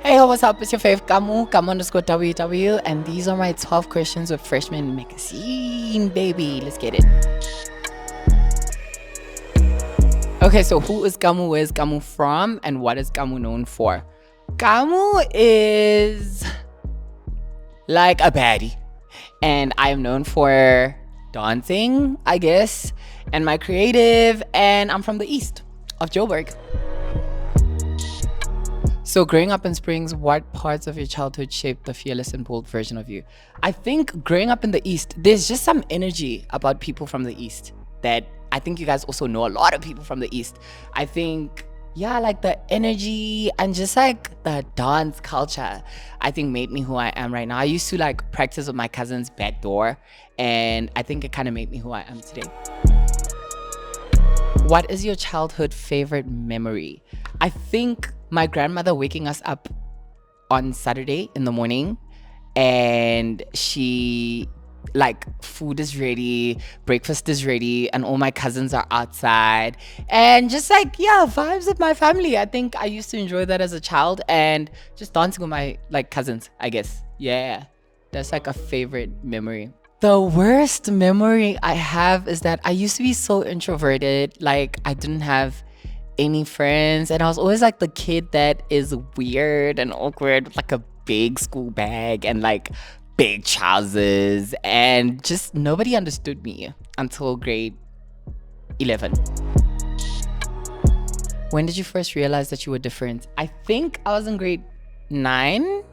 Hey, what's up? It's your fave Kamo WW, and these are my 12 questions with Freshmen magazine, baby. Let's get it. Okay, so who is Kamo? Where is Kamo from? And what is Kamo known for? Kamo is like a baddie, and I am known for dancing, I guess, and my creative, and I'm from the east of Joburg. So growing up in Springs, what parts of your childhood shaped the fearless and bold version of you? I think growing up in the East, there's just some energy about people from the East that I think you guys also know a lot of people from the East. I think, yeah, like the energy and just like the dance culture, I think made me who I am right now. I used to like practice with my cousin's back door, and I think it kind of made me who I am today. What is your childhood favorite memory? I think my grandmother waking us up on Saturday in the morning, and she like, food is ready, breakfast is ready, and all my cousins are outside, and just like, yeah, vibes with my family. I think I used to enjoy that as a child, and just dancing with my like cousins, I guess. Yeah, that's like a favorite memory. The worst memory I have is that I used to be so introverted. Like, I didn't have any friends, and I was always like the kid that is weird and awkward with like a big school bag and like big trousers, and just nobody understood me until grade 11. When did you first realize that you were different? I think I was in grade 9.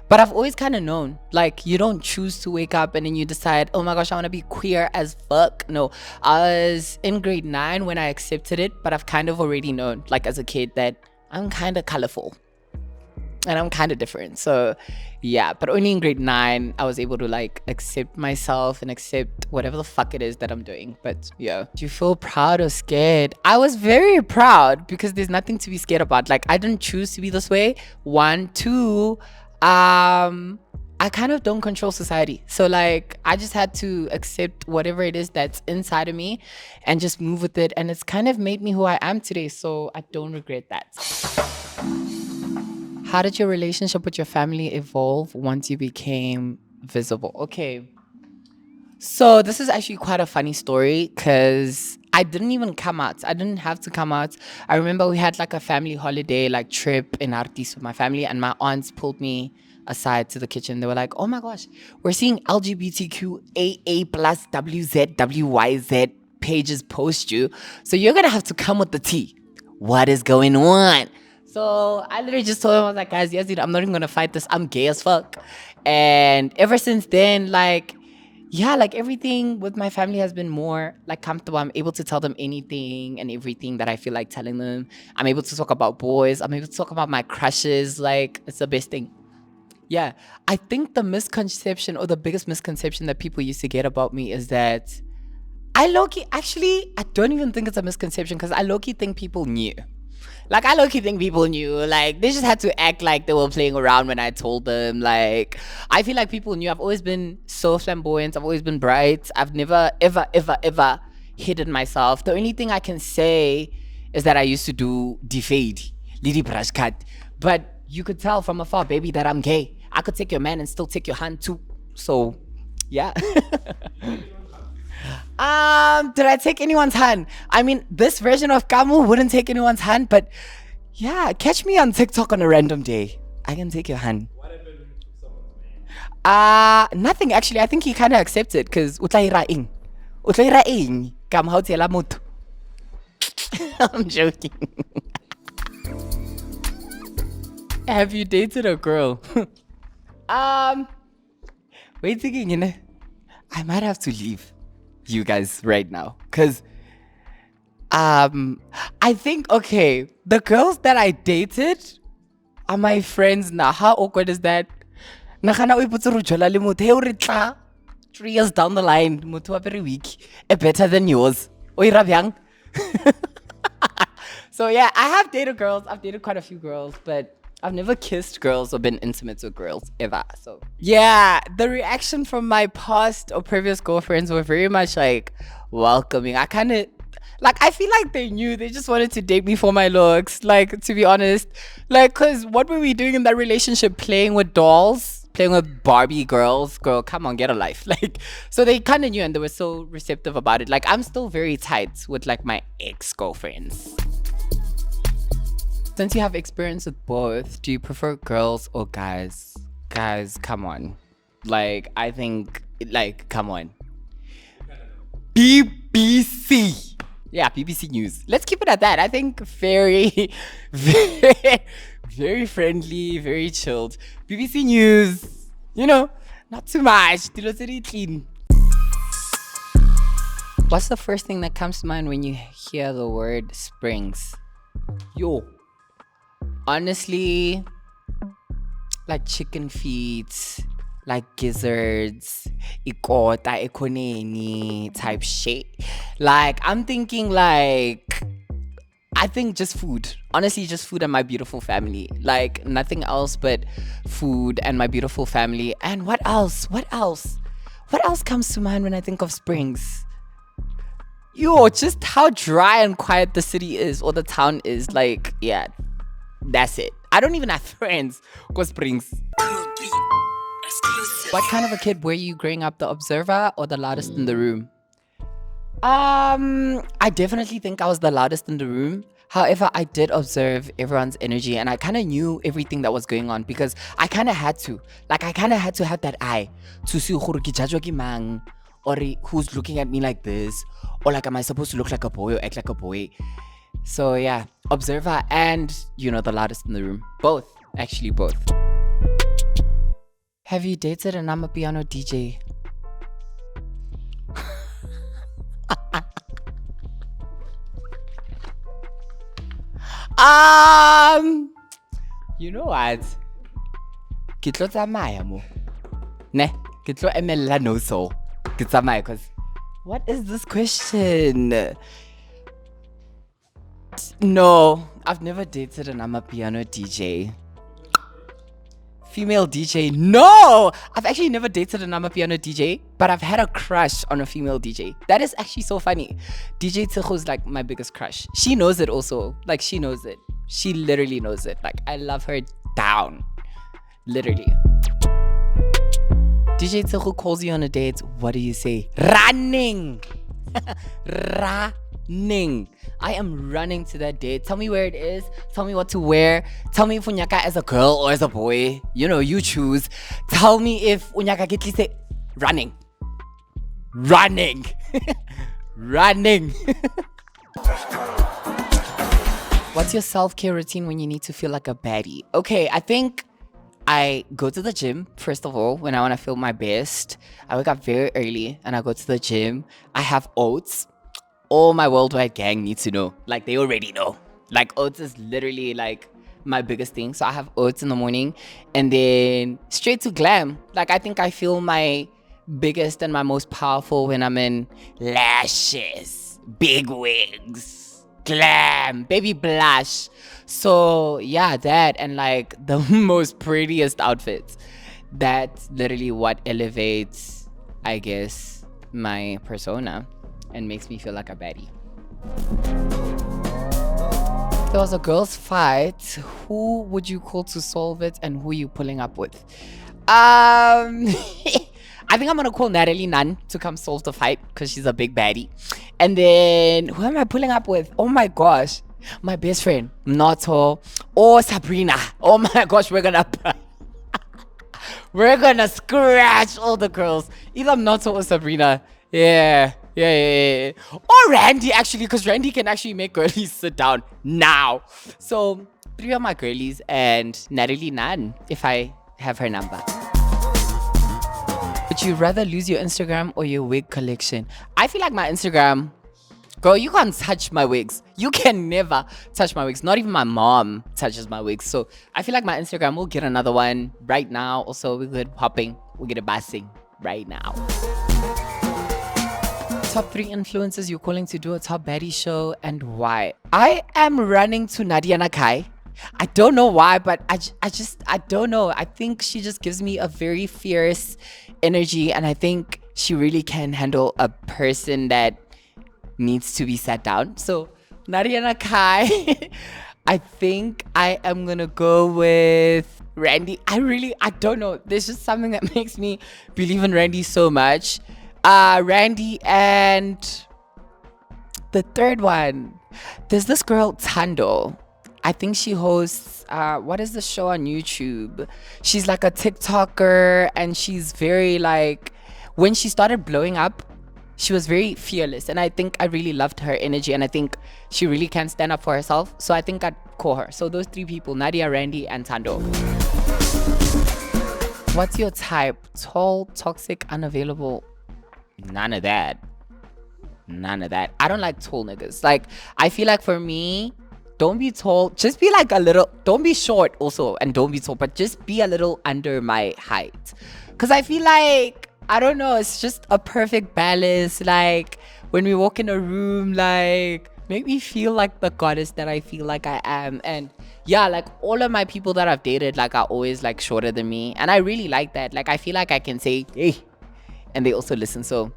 But I've always kind of known, like, you don't choose to wake up and then you decide, oh my gosh, I want to be queer as fuck. No, I was in grade 9 when I accepted it, but I've kind of already known, like, as a kid, that I'm kind of colorful and I'm kind of different. So yeah, but only in grade 9 I was able to like accept myself and accept whatever the fuck it is that I'm doing. But yeah, do you feel proud or scared? I was very proud because there's nothing to be scared about. Like, I didn't choose to be this way. 1, 2, I kind of don't control society, so like I just had to accept whatever it is that's inside of me and just move with it, and it's kind of made me who I am today, so I don't regret that. How did your relationship with your family evolve once you became visible? Okay, so this is actually quite a funny story because I didn't even come out. I didn't have to come out. I remember we had like a family holiday, like trip in Artis with my family, and my aunts pulled me aside to the kitchen. They were like, oh my gosh, we're seeing LGBTQAA plus WZWYZ pages post you, so you're gonna have to come with the tea. What is going on? So I literally just told them, I was like, guys, yes, dude, I'm not even gonna fight this. I'm gay as fuck. And ever since then, like, yeah, like everything with my family has been more like comfortable. I'm able to tell them anything and everything that I feel like telling them. I'm able to talk about boys. I'm able to talk about my crushes. Like, it's the best thing. Yeah, I think the misconception, or the biggest misconception that people used to get about me, is that I don't even think it's a misconception, because I low-key think people knew. Like, I low-key think people knew. Like, they just had to act like they were playing around when I told them. Like, I feel like people knew. I've always been so flamboyant. I've always been bright. I've never, ever hidden myself. The only thing I can say is that I used to do defade, lady brush cut. But you could tell from afar, baby, that I'm gay. I could take your man and still take your hand too. So, yeah. Did I take anyone's hand? I mean, this version of Kamo wouldn't take anyone's hand, but yeah, catch me on TikTok on a random day. I can take your hand. What happened when you took someone's man? Nothing actually. I think he kind of accepted, because utlairaing. Kam hao tela motho. I'm joking. Have you dated a girl? Wait again, you know, I might have to leave you guys right now, because I think, okay, the girls that I dated are my friends now. How awkward is that? 3 years down the line, motho very weak, better than yours. So yeah, I have dated girls. I've dated quite a few girls, but I've never kissed girls or been intimate with girls ever. So yeah, the reaction from my past or previous girlfriends were very much like welcoming. I kind of Like, I feel like they knew. They just wanted to date me for my looks. Like, to be honest. Like, because what were we doing in that relationship? Playing with dolls? Playing with Barbie girls? Girl, come on, get a life. Like, so they kind of knew and they were so receptive about it. Like, I'm still very tight with, like, my ex-girlfriends. Since you have experience with both, do you prefer girls or guys? Guys, come on. Like, I think, like, come on. BBC. Yeah, BBC News. Let's keep it at that. I think very, very friendly, very chilled. BBC News, you know, not too much. Clean. What's the first thing that comes to mind when you hear the word Springs? Yo. Honestly, like chicken feet, like gizzards, ikota, ekoneni type shit. Like, I'm thinking like, I think just food. Honestly, just food and my beautiful family. Like, nothing else but food and my beautiful family. And what else? What else? What else comes to mind when I think of Springs? Yo, just how dry and quiet the city is or the town is. Like, yeah, that's it. I don't even have friends. Go Springs. What kind of a kid were you growing up? The observer or the loudest in the room? I definitely think I was the loudest in the room. However, I did observe everyone's energy and I kind of knew everything that was going on because I kind of had to. Like, I kind of had to have that eye to see mang, or who's looking at me like this, or like, am I supposed to look like a boy or act like a boy? So yeah, observer and, you know, the loudest in the room. Both, actually both. Have you dated an Amapiano DJ? You know what? Ke tlo tsamaya mo. Ne, ke tlo emela no so. Ke tsamaya cuz what is this question? No, I've never dated an Amapiano DJ. Female DJ? No! I've actually never dated an Amapiano DJ, but I've had a crush on a female DJ. That is actually so funny. DJ Tsecho is like my biggest crush. She knows it also. Like, she knows it. She literally knows it. Like, I love her down. Literally. DJ Tsecho calls you on a date. What do you say? Running! Running. I am running to that date. Tell me where it is. Tell me what to wear. Tell me if Unyaka as a girl or as a boy. You know, you choose. Tell me if Unyaka Gitli say running. Running. Running. What's your self-care routine when you need to feel like a baddie? Okay, I think I go to the gym, first of all, when I want to feel my best. I wake up very early and I go to the gym. I have oats. All my worldwide gang needs to know. Like, they already know. Like, oats is literally like my biggest thing. So I have oats in the morning and then straight to glam. Like, I think I feel my biggest and my most powerful when I'm in lashes, big wigs, glam, baby blush. So yeah, that and like the most prettiest outfits. That's literally what elevates, I guess, my persona and makes me feel like a baddie. If there was a girls' fight, who would you call to solve it and who are you pulling up with? I think I'm gonna call Natalie Nunn to come solve the fight because she's a big baddie. And then who am I pulling up with? Oh my gosh, my best friend Noto or Sabrina. Oh my gosh, we're gonna scratch all the girls. Either Noto or Sabrina. Yeah. Or Randy, actually, because Randy can actually make girlies sit down now. So 3 of my girlies and Natalie Nunn, if I have her number. Would you rather lose your Instagram or your wig collection? I feel like my Instagram, girl, you can't touch my wigs. You can never touch my wigs. Not even my mom touches my wigs. So I feel like my Instagram will get another one right now. Also, we're good popping. We'll get a bassing right now. Top 3 influencers you're calling to do a top baddie show and why? I am running to Nadia Nakai. I don't know why, but I don't know. I think she just gives me a very fierce energy and I think she really can handle a person that needs to be sat down. So Nadia Nakai, I think I am gonna go with Randy. I don't know. There's just something that makes me believe in Randy so much. Randy and the third one. There's this girl Tando. I think she hosts what is the show on YouTube? She's like a TikToker, and she's very like, when she started blowing up, she was very fearless, and I think I really loved her energy, and I think she really can stand up for herself. So I think I'd call her. So those three people: Nadia, Randy, and Tando. What's your type? Tall, toxic, unavailable? None of that. I don't like tall niggas. Like, I feel like for me, don't be tall. Just be like a little. Don't be short also, and don't be tall, but just be a little under my height. Cause I feel like, I don't know, it's just a perfect balance. Like when we walk in a room, like make me feel like the goddess that I feel like I am. And yeah, like all of my people that I've dated, like, are always like shorter than me, and I really like that. Like I feel like I can say hey, and they also listen. So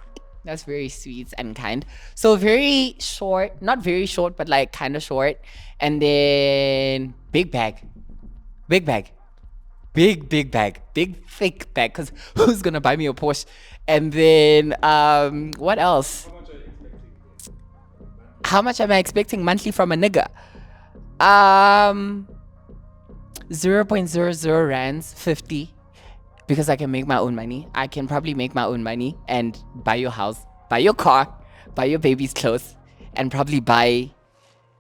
that's very sweet and kind. So very short, not very short, but like kind of short. And then big bag, big thick bag, because who's gonna buy me a Porsche? And then what else? How much am I expecting monthly from a nigga? 0.00 rands, 50, because I can make my own money. I can probably make my own money and buy your house, buy your car, buy your baby's clothes, and probably buy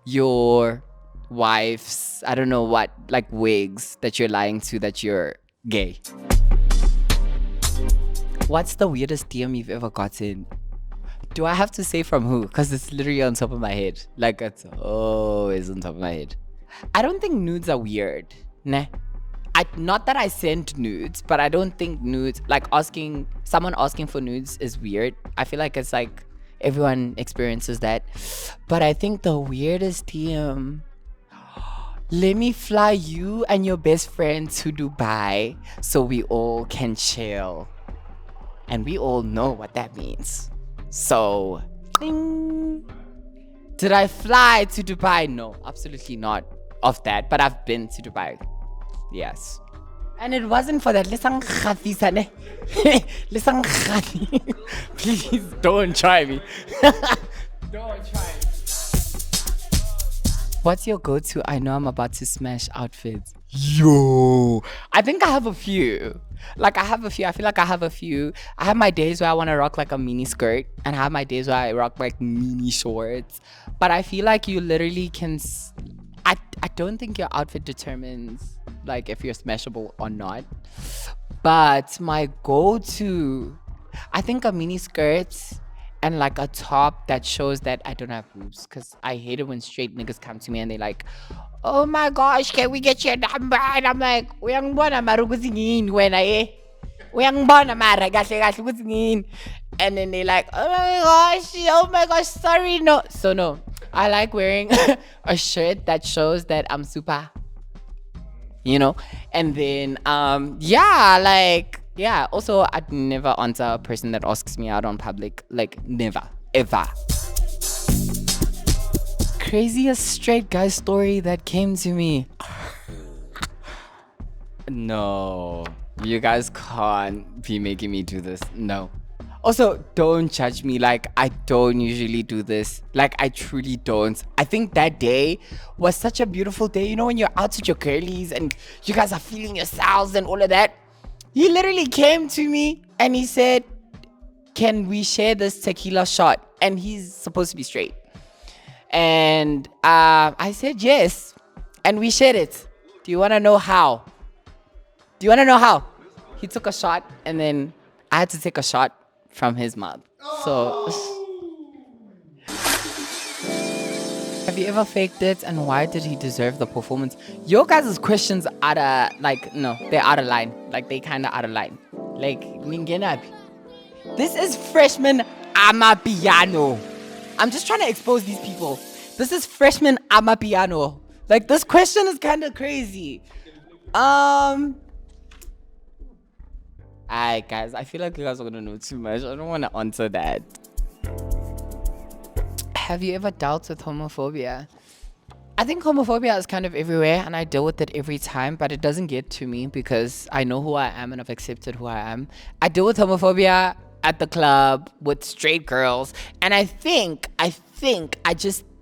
your wife's, I don't know what, like wigs that you're lying to that you're gay. What's the weirdest DM you've ever gotten? Do I have to say from who? Because it's literally on top of my head. Like, it's always on top of my head. I don't think nudes are weird. Nah. Not that I send nudes, but I don't think nudes, like someone asking for nudes is weird. I feel like it's like everyone experiences that. But I think the weirdest DM, let me fly you and your best friend to Dubai so we all can chill. And we all know what that means. So, ding. Did I fly to Dubai? No, absolutely not of that. But I've been to Dubai. Yes. And it wasn't for that. Please don't try me. Don't try me. What's your go-to I know I'm about to smash outfits? Yo, I think I have a few. I feel like I have a few. I have my days where I want to rock like a mini skirt, and I have my days where I rock like mini shorts. But I feel like you literally can I don't think your outfit determines like if you're smashable or not. But my go-to, I think a mini skirt and like a top that shows that I don't have boobs, because I hate it when straight niggas come to me and they like, oh my gosh, can we get your number? And I'm like, uyangibona mara ukuthi ngini wena uyangibona mara kahle kahle ukuthi ngini. And then they like, oh my gosh, sorry, no. So no, I like wearing a shirt that shows that I'm super, you know. And then yeah, also I'd never answer a person that asks me out on public. Like, never, ever. Craziest straight guy story that came to me. No, you guys can't be making me do this. No. Also, don't judge me. Like, I don't usually do this. Like, I truly don't. I think that day was such a beautiful day. You know, when you're out with your girlies and you guys are feeling yourselves and all of that. He literally came to me and he said, can we share this tequila shot? And he's supposed to be straight. And I said yes. And we shared it. Do you want to know how? He took a shot and then I had to take a shot from his mouth. So, have you ever faked it, and why did he deserve the performance? Your guys' questions are no, they're out of line. Like, they kind of out of line. Like, this is Freshman Amapiano. I'm just trying to expose these people. This is Freshman Amapiano. Like, this question is kind of crazy. Alright, guys, I feel like you guys are gonna know too much. I don't want to answer that. Have you ever dealt with homophobia? I think homophobia is kind of everywhere and I deal with it every time, but it doesn't get to me because I know who I am and I've accepted who I am. I deal with homophobia at the club with straight girls, and I just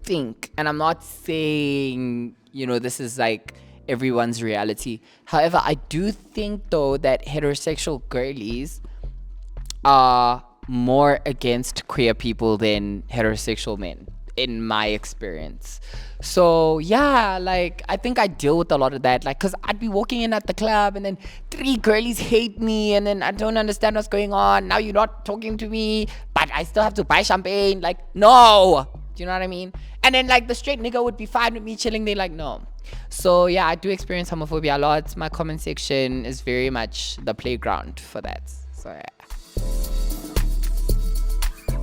think, and I'm not saying, this is like everyone's reality. However, I do think though that heterosexual girlies are more against queer people than heterosexual men, in my experience. So yeah, like I think I deal with a lot of that, like because I'd be walking in at the club and then 3 girlies hate me and then I don't understand what's going on. Now you're not talking to me, but I still have to buy champagne. Like, no, do you know what I mean? And then like the straight nigga would be fine with me chilling. They like, no. So yeah, I do experience homophobia a lot. My comment section is very much the playground for that. So yeah.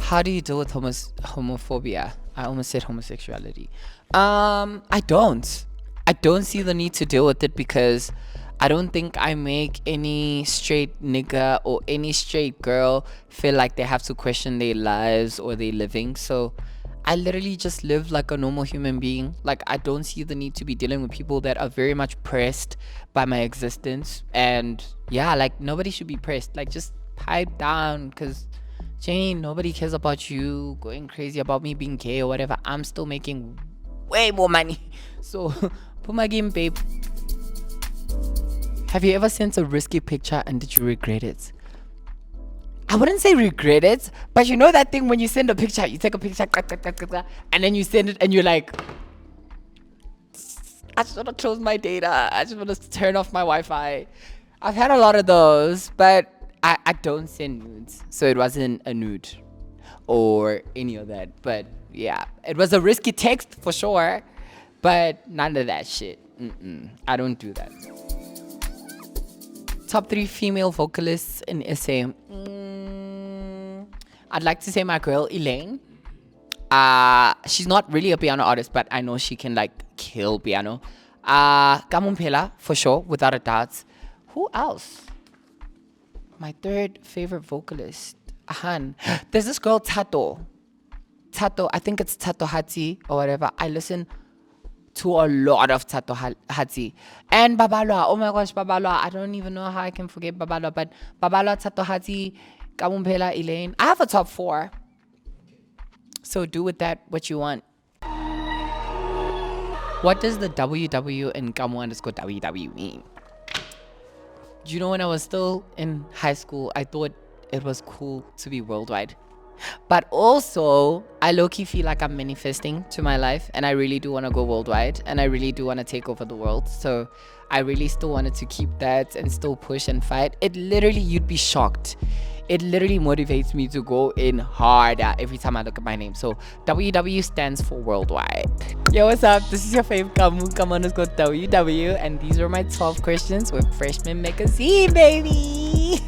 How do you deal with homophobia? I almost said homosexuality. I don't see the need to deal with it because I don't think I make any straight nigga or any straight girl feel like they have to question their lives or their living. So I literally just live like a normal human being. Like I don't see the need to be dealing with people that are very much pressed by my existence. And yeah, like nobody should be pressed. Like just pipe down, because Jane, nobody cares about you going crazy about me being gay or whatever. I'm still making way more money. So put my game, babe. Have you ever sent a risky picture and did you regret it? I wouldn't say regret it, but you know that thing when you send a picture, you take a picture and then you send it and you're like, I just want to close my data. I just want to turn off my Wi-Fi. I've had a lot of those, but I don't send nudes, so it wasn't a nude or any of that. But yeah, it was a risky text for sure, but none of that shit. I don't do that. Top 3 female vocalists in SA. I'd like to say my girl Elaine. She's not really a piano artist, but I know she can like kill piano. Kamo Pule, for sure, without a doubt. Who else? My 3rd favorite vocalist, Ahan. There's this girl Tato, I think it's Tato Hati or whatever. I listen to a lot of Tato Hati. And Babalwa, oh my gosh, Babalwa. I don't even know how I can forget Babalwa, but Babalwa, Tato Hati, Kamo Pule, Elaine. I have a top 4. So do with that what you want. What does the WW and Kamo_WW mean? You know, when I was still in high school, I thought it was cool to be worldwide. But also, I low-key feel like I'm manifesting to my life, and I really do want to go worldwide, and I really do want to take over the world. So I really still wanted to keep that and still push and fight. It literally, you'd be shocked. It literally motivates me to go in harder every time I look at my name. So WW stands for worldwide. Yo, what's up? This is your fave Kamo_WW, and these are my 12 questions with Freshman magazine, baby.